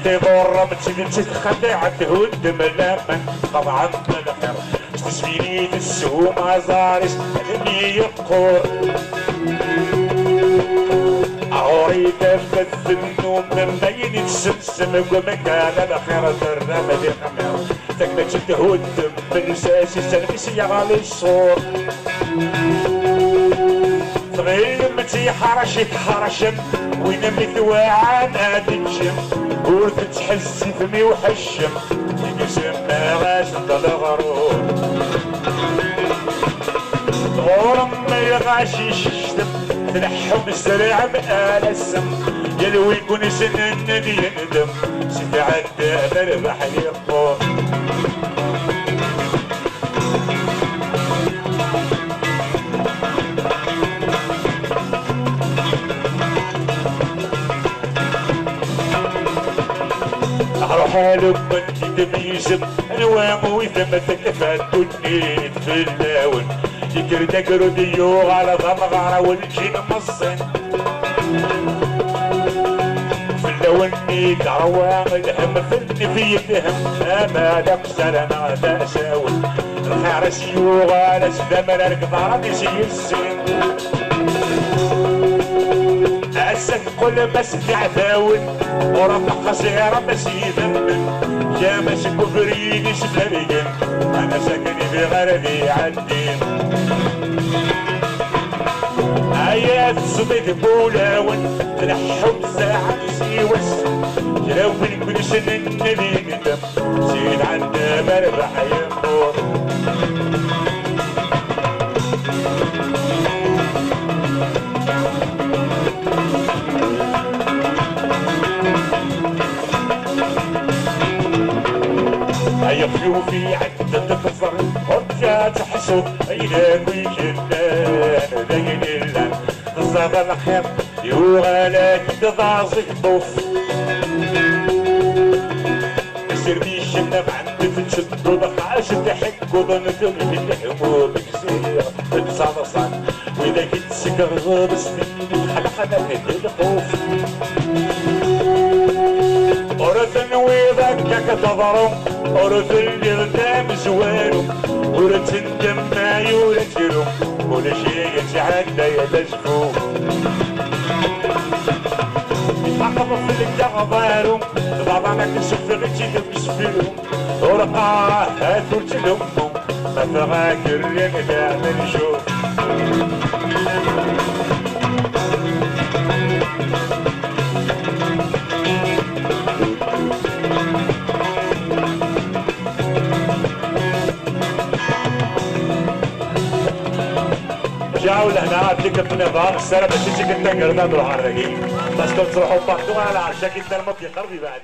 تيضر متسجل خداعة تهد ملاما طبعا بالخير تسفيني السوم زارس اللي يقور عوري تفت النوم من بين السمسم ومكان الخير درنا مدي خمير تكلت تهد من ساسي سلبس يا غالي الصور غيمتي حرشت حرشم وين مثواعان ادنشم ورث تحسي فمي وحشم يقسم ما غاش نضل غرور غورم ما يغاش يشتم تلحم الزرع بآل السم يلوي يكون سنن يندم ستعدى مربح يقور حالك من تميزم انوام وثم تكفات تنيت في اللون يكر دقر ديوغ على ضمغارة والجين مصن في اللون نيك عوام الهم فلني في الهم اما دق سلامة لا ساول الخير سيوغ على سدمر القطار نسي السن أسد كل مسدع ثاون ورفق قصيرة مسيدا يا مسك بريد سفريا أنا ساكني في غربي عالدين آيات صديق بولاون تلحم ساعة سيوس جلاو من كل سن النبي ندم زيد عنا مربح ينبور يخلو في عدة تفر ورجع تحسو إلى كل جنان ذين الله الزغل الخير يوغالك تضعزك طوف يسير بيش النب عند فتشد وضقعاش تحك وظنت من الحمور بكسير بتصعصان وإذا كنت سكر بسنين الحلقة لك الخوف ورث ويضك تضرم ورث اللي قدام زوالو ورث الدم ما يورثلو ولا شيء يتعدى يلزفو يتعقب في الجغبارو بعض ما كنشوف غيتي تبسفلو ورقاه هاتو تلمو ما فغاكر يقدر نشوف جاو لهنا اديك النظام السنه باش تجيك انت قرنا نروح على الرقيق بس كنت تروحوا بارتو على عشاك انت المطلق قربي بعد